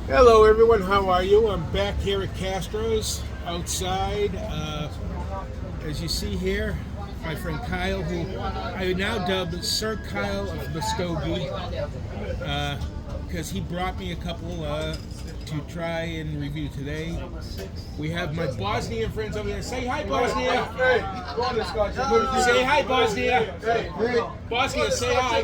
Hello everyone, how are you? I'm back here at Castro's outside. As you see here, my friend Kyle, who I now dub Sir Kyle of Muskogee, because he brought me a couple to try and review today. We have my Bosnian friends over there. Say hi, Bosnia! Say hi, Bosnia! Bosnia, say hi!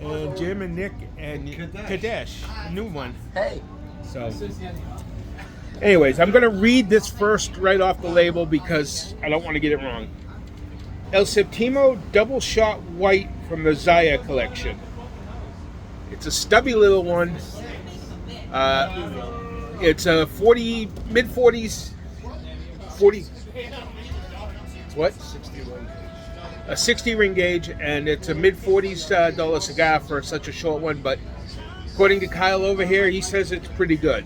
And Jim and Nick and Kadesh, new one. Hey. So, anyways, I'm going to read this first right off the label because I don't want to get it wrong. El Septimo Double Shot White from the Zaya collection. It's a stubby little one. It's a mid 40s, 40. What? A 60 ring gauge, and it's a mid 40s dollar cigar for such a short one. But according to Kyle over here, he says it's pretty good.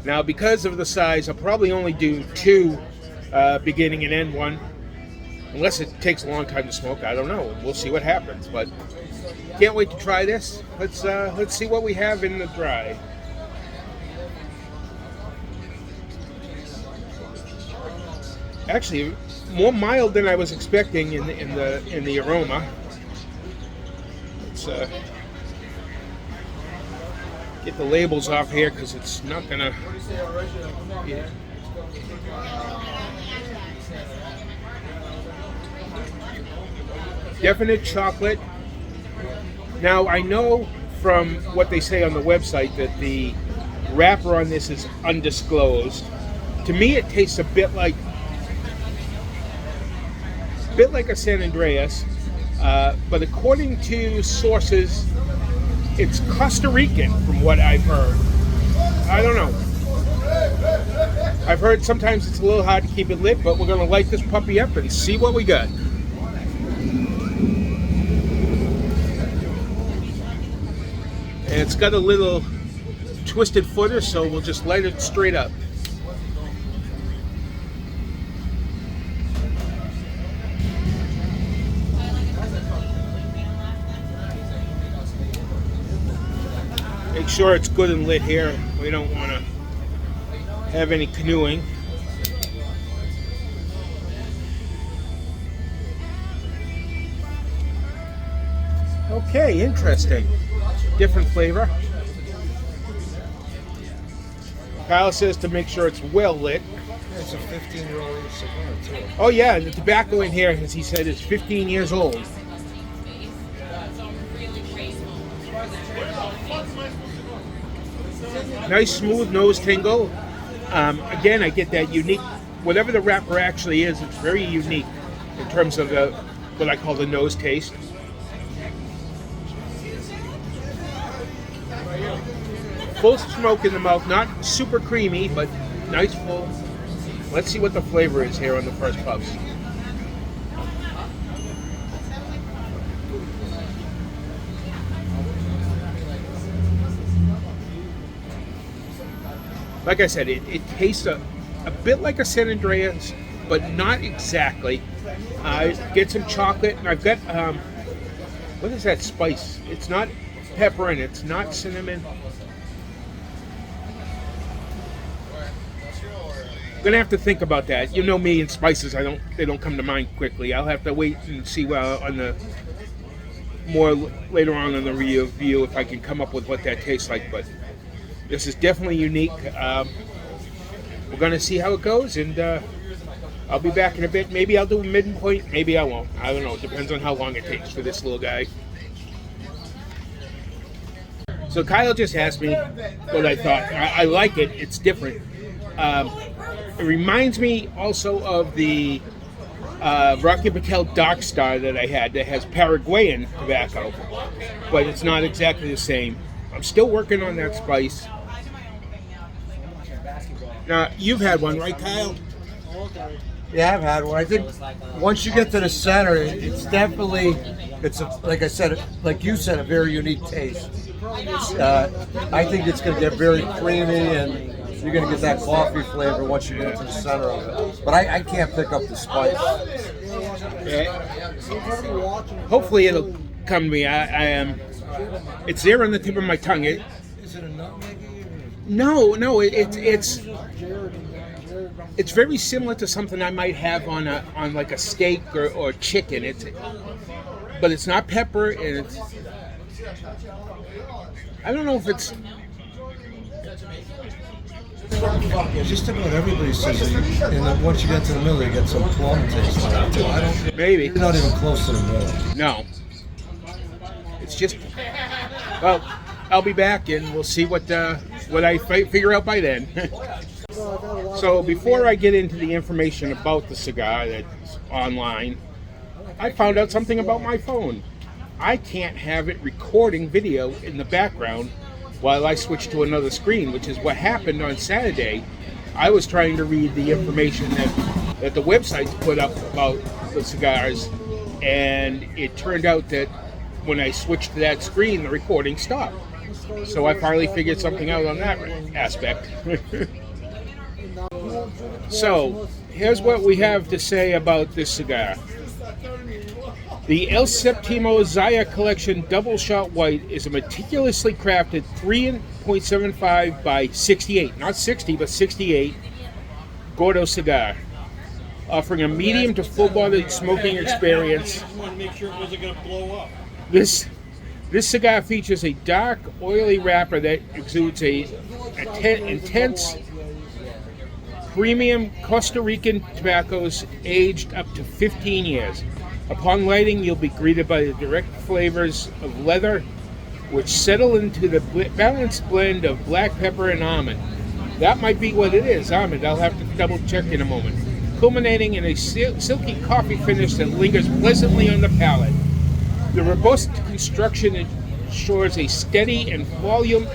Now, because of the size, I'll probably only do two, beginning and end one, unless it takes a long time to smoke. I don't know. We'll see what happens. But can't wait to try this. Let's see what we have in the dry. Actually, more mild than I was expecting in the aroma. Let's get the labels off here because it's not gonna. Yeah. Definite chocolate. Now I know from what they say on the website that the wrapper on this is undisclosed. To me, it tastes a bit like a San Andreas, but according to sources, it's Costa Rican from what I've heard. I don't know. I've heard sometimes it's a little hard to keep it lit, but we're going to light this puppy up and see what we got. And it's got a little twisted footer, so we'll just light it straight up. Make sure it's good and lit here. We don't want to have any canoeing. Okay, interesting. Different flavor. Kyle says to make sure it's well lit. It's a 15-year-old cigar, too. Oh yeah, and the tobacco in here, as he said, is 15 years old. Nice smooth nose tingle. Again, I get that unique, whatever the wrapper actually is, it's very unique in terms of what I call the nose taste. Full smoke in the mouth, not super creamy, but nice full. Let's see what the flavor is here on the first puffs. Like I said, it tastes a bit like a San Andreas, but not exactly. I get some chocolate, and I've got, what is that spice? It's not pepper and it's not cinnamon. I'm gonna have to think about that. You know me and spices, they don't come to mind quickly. I'll have to wait and see on the more later on in the review if I can come up with what that tastes like. But this is definitely unique. We're gonna see how it goes, and I'll be back in a bit. Maybe I'll do a midpoint, maybe I won't. I don't know. It depends on how long it takes for this little guy. So Kyle just asked me what I thought. I like it. It's different. It reminds me also of the Rocky Patel Dark Star that I had that has Paraguayan tobacco, but it's not exactly the same. I'm still working on that spice. Now, you've had one, right, Kyle? Yeah, I've had one. I think once you get to the center, it's definitely, like I said, like you said, a very unique taste. I think it's going to get very creamy, and you're going to get that coffee flavor once you get to the center of it. But I can't pick up the spice. Yeah. Hopefully come to me. I am. It's there on the tip of my tongue. Is it a nutmeg? No. It's very similar to something I might have on like a steak or chicken. But it's not pepper, and I don't know if it's. Just about everybody says it. And then once you get to the middle, you get some plum taste to it too. I don't. Maybe. You're not even close to the middle. No. It's just. Well, I'll be back, and we'll see what I figure out by then. So before I get into the information about the cigar that's online, I found out something about my phone. I can't have it recording video in the background while I switch to another screen, which is what happened on Saturday. I was trying to read the information that the websites put up about the cigars, and it turned out that when I switched to that screen, the recording stopped. So I finally figured something out on that aspect. So, here's what we have to say about this cigar. The El Septimo Zaya Collection Double Shot White is a meticulously crafted 3.75 by 68, not 60, but 68 Gordo cigar, offering a medium to full-bodied smoking experience. This cigar features a dark, oily wrapper that exudes a intense, premium Costa Rican tobaccos aged up to 15 years. Upon lighting, you'll be greeted by the direct flavors of leather, which settle into the balanced blend of black pepper and almond. That might be what it is, almond. I'll have to double check in a moment. Culminating in a silky coffee finish that lingers pleasantly on the palate. The robust construction ensures a steady and volume.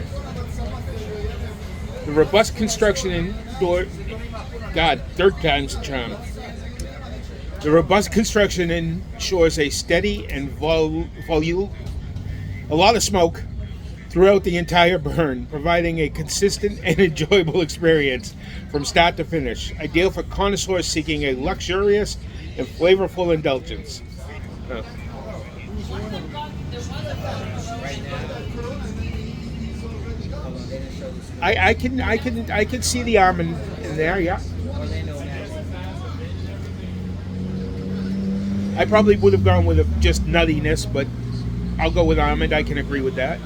The robust construction third time's the charm. The robust construction ensures a steady and a lot of smoke throughout the entire burn, providing a consistent and enjoyable experience from start to finish, ideal for connoisseurs seeking a luxurious and flavorful indulgence. I can see the almond in there, yeah. I probably would have gone with just nuttiness, but I'll go with almond. I can agree with that.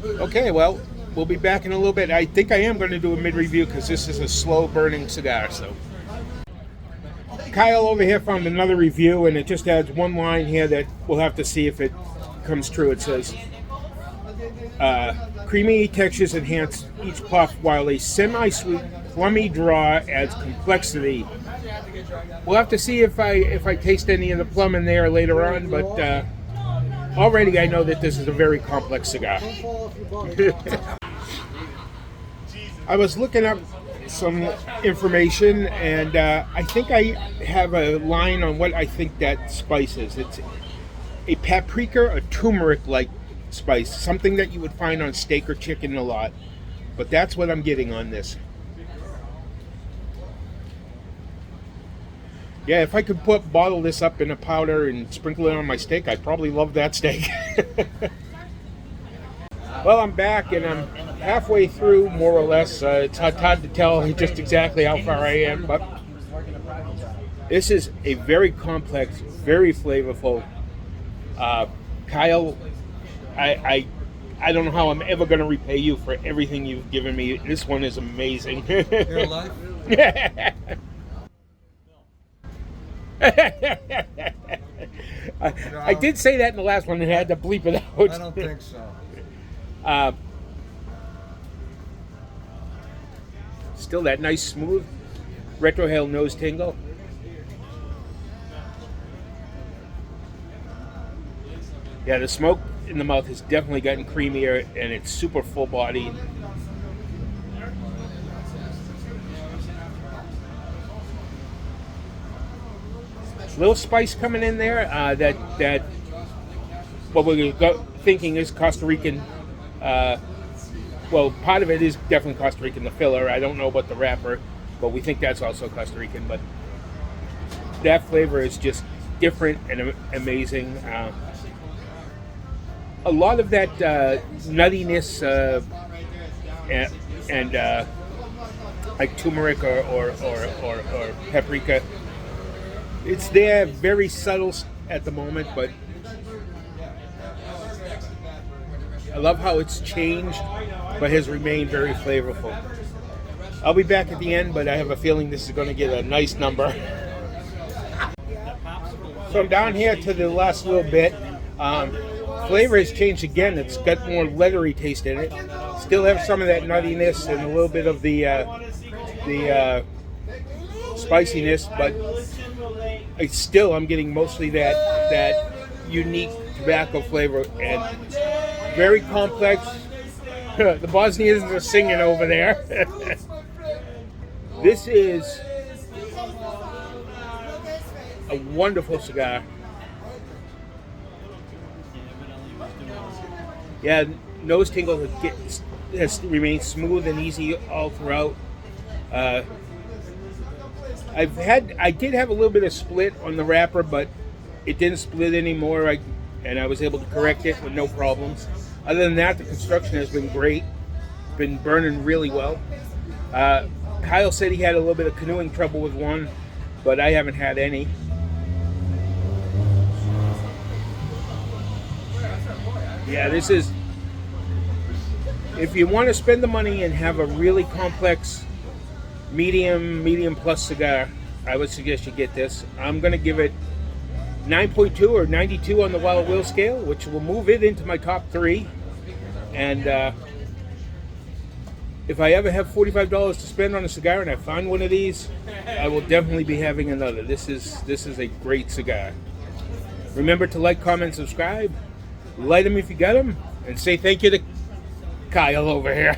Okay, well, we'll be back in a little bit. I think I am going to do a mid-review because this is a slow-burning cigar. So, Kyle over here found another review, and it just adds one line here that we'll have to see if it comes true. It says, creamy textures enhance each puff, while a semi-sweet, plummy draw adds complexity. We'll have to see if I taste any of the plum in there later on, but already I know that this is a very complex cigar. I was looking up some information, and I think I have a line on what I think that spice is. It's a paprika or turmeric-like spice, something that you would find on steak or chicken a lot, but that's what I'm getting on this. Yeah, if I could bottle this up in a powder and sprinkle it on my steak, I'd probably love that steak. Well, I'm back, and I'm halfway through, more or less. It's hard to tell just exactly how far I am, but this is a very complex, very flavorful. Kyle, I don't know how I'm ever going to repay you for everything you've given me. This one is amazing. You're alive? I did say that in the last one and had to bleep it out. I don't think so. Still that nice smooth retrohale nose tingle. Yeah, the smoke in the mouth has definitely gotten creamier, and it's super full bodied. Little spice coming in there that what we're thinking is Costa Rican. Well, part of it is definitely Costa Rican, the filler. I don't know about the wrapper, but we think that's also Costa Rican. But that flavor is just different and amazing. A lot of that nuttiness and like turmeric or paprika, it's there, very subtle at the moment, but I love how it's changed, but has remained very flavorful. I'll be back at the end, but I have a feeling this is going to get a nice number. So I'm down here to the last little bit. Flavor has changed again. It's got more leathery taste in it. Still have some of that nuttiness and a little bit of the spiciness, but I'm getting mostly that unique tobacco flavor and very complex. The Bosnians are singing over there. This is a wonderful cigar. Yeah, nose tingle has remained smooth and easy all throughout. I did have a little bit of split on the wrapper, but it didn't split anymore, and I was able to correct it with no problems. Other than that, the construction has been great. Been burning really well. Kyle said he had a little bit of canoeing trouble with one, but I haven't had any. Yeah, this is, if you want to spend the money and have a really complex medium plus cigar, I would suggest you get this. I'm going to give it 9.2 or 92 on the Wild Will scale, which will move it into my top 3. And if I ever have $45 to spend on a cigar and I find one of these, I will definitely be having another. This is a great cigar. Remember to like, comment, subscribe. Light them if you got them, and say thank you to Kyle over here.